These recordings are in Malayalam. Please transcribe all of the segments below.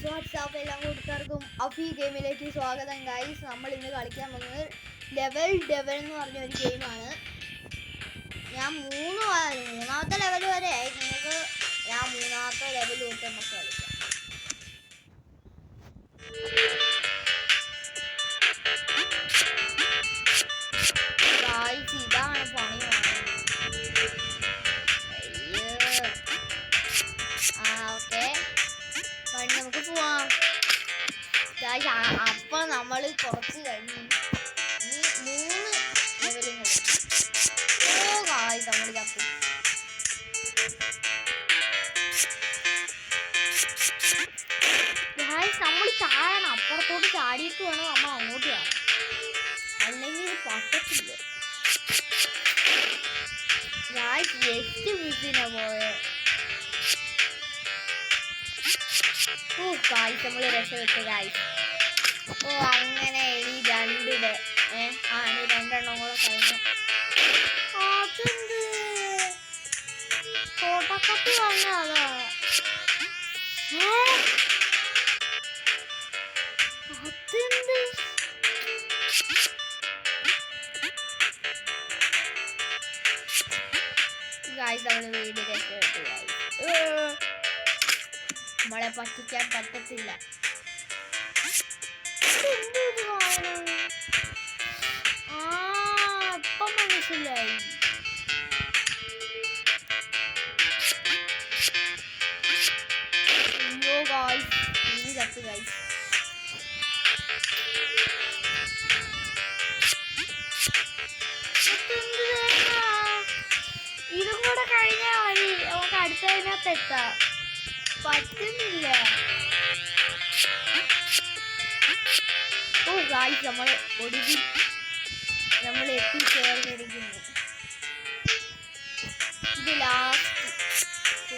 വാട്സാപ്പ് എല്ലാ കൂട്ടുകാർക്കും അഫി ഗെയിമിലേക്ക് സ്വാഗതം ഗൈസ്. നമ്മൾ ഇന്ന് കളിക്കാൻ പോകുന്നത് ലെവൽ ഡെവൽ എന്ന് പറഞ്ഞ ഒരു ഗെയിമാണ്. ഞാൻ മൂന്നാമത്തെ ലെവൽ വരെ ആയി. നിങ്ങൾക്ക് ഞാൻ മൂന്നാമത്തെ ലെവൽ തൊട്ട് നമുക്ക് കളിക്കാം. ഗൈസ് ഇതാണ് പണി. ഓക്കെ നമുക്ക് പോവാം. അപ്പൊ നമ്മള് കുറച്ച് കഴിഞ്ഞു ഈ 3 ലെവലും കൂടെ നമ്മൾ ചത്തു. നമ്മൾ ചാടണം, അപ്പുറത്തോട്ട് ചാടിയിട്ട് വേണം നമ്മൾ അങ്ങോട്ട് ചാടാൻ, അല്ലെങ്കിൽ പറ്റത്തില്ല. ഞാൻ ജസ്റ്റ് വീട്ടിനാ പോയെ. നമ്മൾ രക്ഷപ്പെട്ടു ഗായ്സ്. അങ്ങനെ ഇനി രണ്ടെണ്ണം കൂടെ കഴിഞ്ഞു. കോട്ടക്കത്തി വന്നതാ. ഗായ്സ് നമ്മള് വീട് രക്ഷപ്പെട്ടു ഗായ്സ്. നമ്മളെ പറ്റിക്കാൻ പറ്റത്തില്ല. ഇപ്പം മനസ്സിലായി. അയ്യോ ഗായ്സ്, ഇനി ചത്തു ഗായ്സ്. ഇതും കൂടെ കഴിഞ്ഞാൽ മതി, നമുക്ക് അടുത്തതിനകത്ത് എത്താം. പറ്റുന്നില്ല. ഗായ്സ് നമ്മൾ ഒടുവിൽ നമ്മൾ എത്തിച്ചേർന്നിരിക്കുന്നു. ഇത് ലാസ്റ്റ്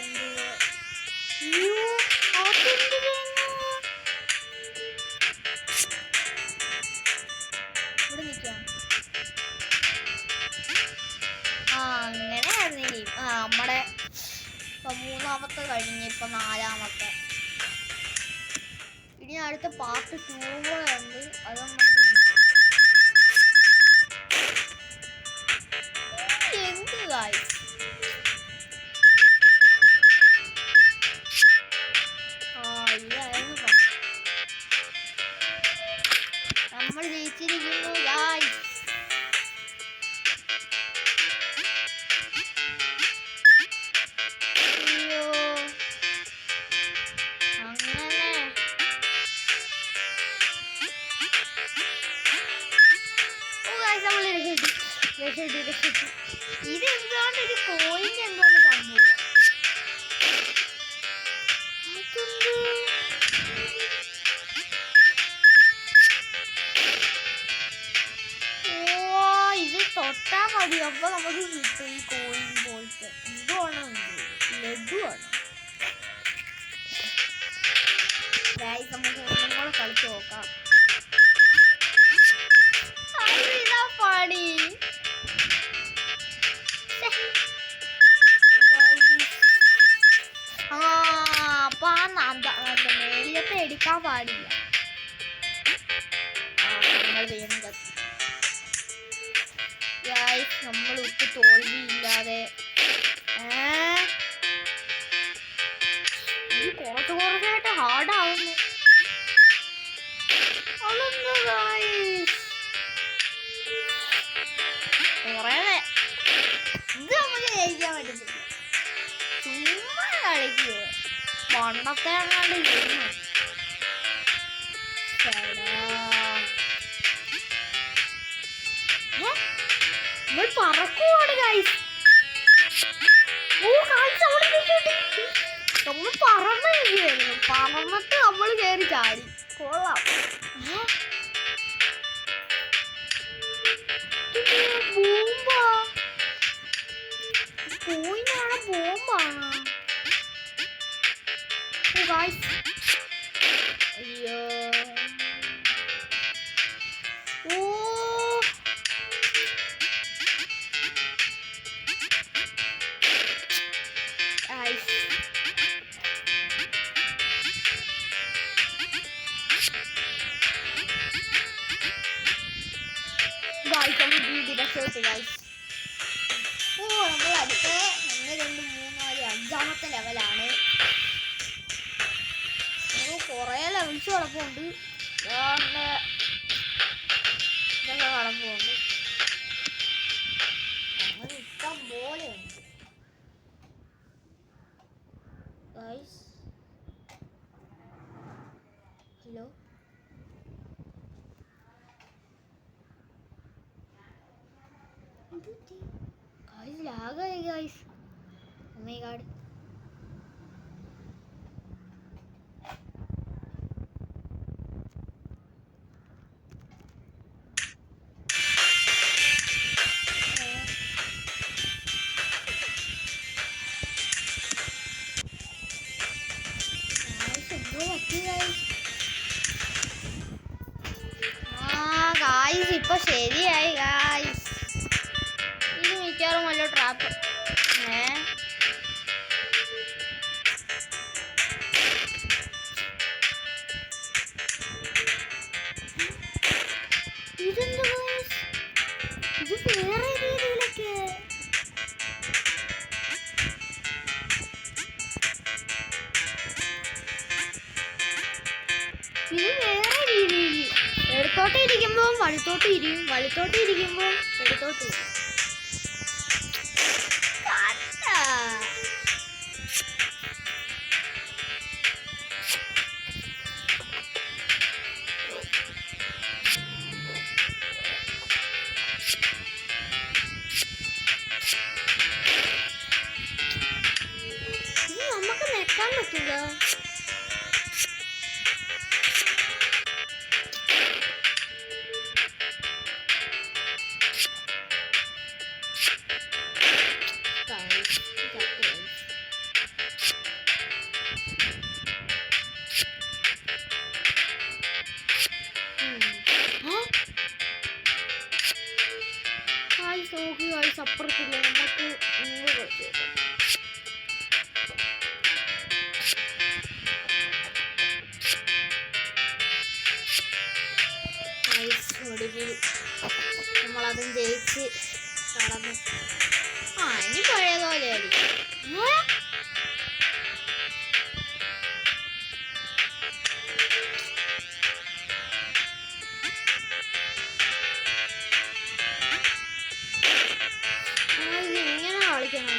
ഇവിടെ നിൽക്കാം. അങ്ങനെ ആയിരുന്നില്ലേ. നമ്മുടെ ഇപ്പൊ 3ാമത്തെ കഴിഞ്ഞ് ഇപ്പൊ 4ാമത്തെ. ഇനി അടുത്ത പാർട്ട് 2 കൂടെ ഉണ്ട്. അത് നമുക്ക് എന്ത് ഗായ്സ്. ഇതായിരുന്നു നമ്മൾ ജയിച്ചിരിക്കുന്നു ഗായ്സ്. ഇതെന്താണ് ഒരു കോയിന്റെ എന്താണ് സംഭവം? ഇത് തൊട്ടാ മതി, അപ്പൊ നമുക്ക് കിട്ടും ഈ കോയിൻ പോലത്തെ. എന്തുവാണോ ലഡുവാണ്. നമുക്ക് ഒന്നും കൂടെ കളിച്ചു നോക്കാം. ഇതാ പണി. അപ്പൊ മേളിയത്തെ എടുക്കാൻ പാടില്ല. നമ്മൾ ഒട്ടും തോൽവിയില്ലാതെ കുറച്ചായിട്ട് ഹാർഡാവുന്നു. അതെന്താ കുറേ ഇത് നമുക്ക് ജയിക്കാൻ പറ്റത്തില്ല. ചുമ്മാ കളിക്കുക. പണ്ടത്തെ അങ്ങാണ്ട് ചെയ്യുന്നു. നമ്മൾ പറക്കുവാണ് ഗൈസ്. നമ്മൾ പറന്നിരിക്കുകയായിരുന്നു. പറന്നിട്ട് നമ്മൾ കയറി ചാടി. കൊള്ളാം. ബോംബാ, കോയിനാണ് ബോംബാണ്. അയ്യോ പോയിട്ട് ഗൈസ്. ഓ നമ്മൾ അടുത്ത 1 2 3 4 5ാമത്തെ ലെവലാണ്. കുറേ ലെവൽസ് കിടപ്പുണ്ട്. ഇതൊക്കെ കിടപ്പുണ്ട്. അങ്ങനെ ഇഷ്ടം പോലെയുണ്ട് ഗൈസ്. ഹലോ ഗൈസ്, ലാഗായി guys. Oh my God. Guys ഇപ്പൊ ശരിയായി ഗായ്സ്. ഇത് മിക്കവാറും വല്ല ട്രാപ്പ്. ഇതെന്താ ഗായ്സ്, ഇത് വേറെ രീതിയിലൊക്കെ. ഇത് വേറെ രീതിയിൽ ഇടത്തോട്ട് ഇരിക്കുമ്പോൾ വലത്തോട്ട് ഇരിക്കും, വലത്തോട്ട് ഇരിക്കുമ്പോൾ ഇടത്തോട്ട് ഇരിക്കും. നമുക്ക് നെക്കാൻ പറ്റില്ല. അപ്പുറത്തില്ല, നമുക്ക് ഒടുവിൽ നമ്മളതും ജയിച്ച് കടന്നു. ഇനി പഴയതുപോലെ ആയിരിക്കും. ഇങ്ങനെ കളിക്കണം.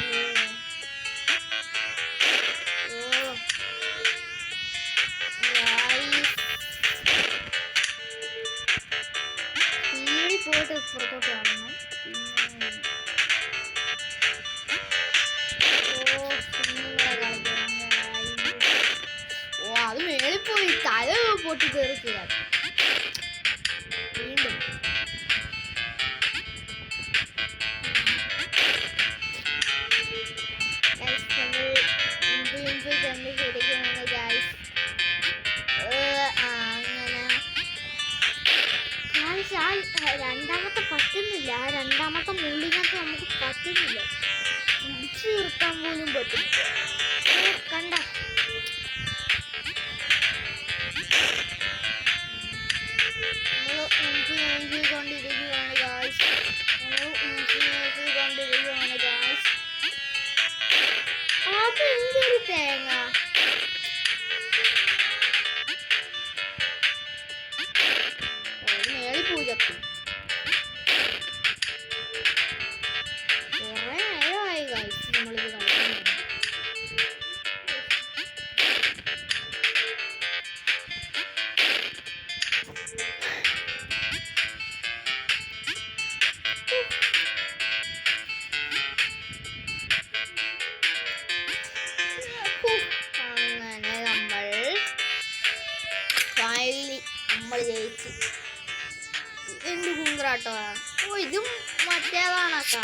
പോയിട്ട് പുറത്തോട്ട് കാണണം. അത് മേളിൽ പോയി തല പൊട്ടി കയറിക്കുക. വീണ്ടും രണ്ടാമത്തെ പറ്റുന്നില്ല. രണ്ടാമത്തെ മുള്ളിനകത്ത് നമുക്ക് പറ്റുന്നില്ല. പിടിച്ചു നിർത്താൻ പോലും പറ്റും. കണ്ട കൊണ്ടിരിക്കുകയാണ് ഗായ്സ്. കൊണ്ടിരിക്കുകയാണ് ഗായ്സ്. അത് എന്തൊരു തേങ്ങ. മേളി പൂജക്ക് കുറെ നേരമായി ഗായ്സ് നമ്മളിത് കളിക്കുന്നു. അങ്ങനെ നമ്മൾ ജയിച്ച്. എന്ത് കുങ്ക്രാട്ടോ. ഇതും മറ്റേതാണക്ക.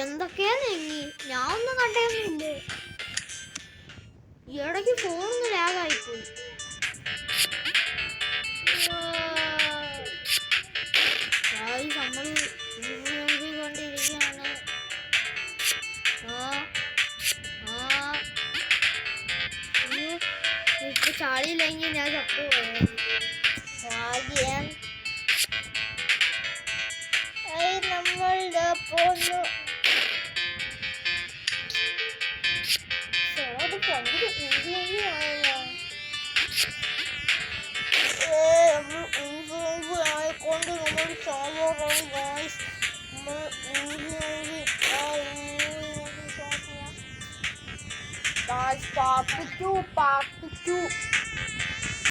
എന്തൊക്കെയാ ഭാഗ്യം നമ്മളുടെ പോന്നു അത് ഭയങ്കര ആയിക്കൊണ്ട് നമ്മൾ സാധാരണ ഗായ്സ് പാർട്ട് 2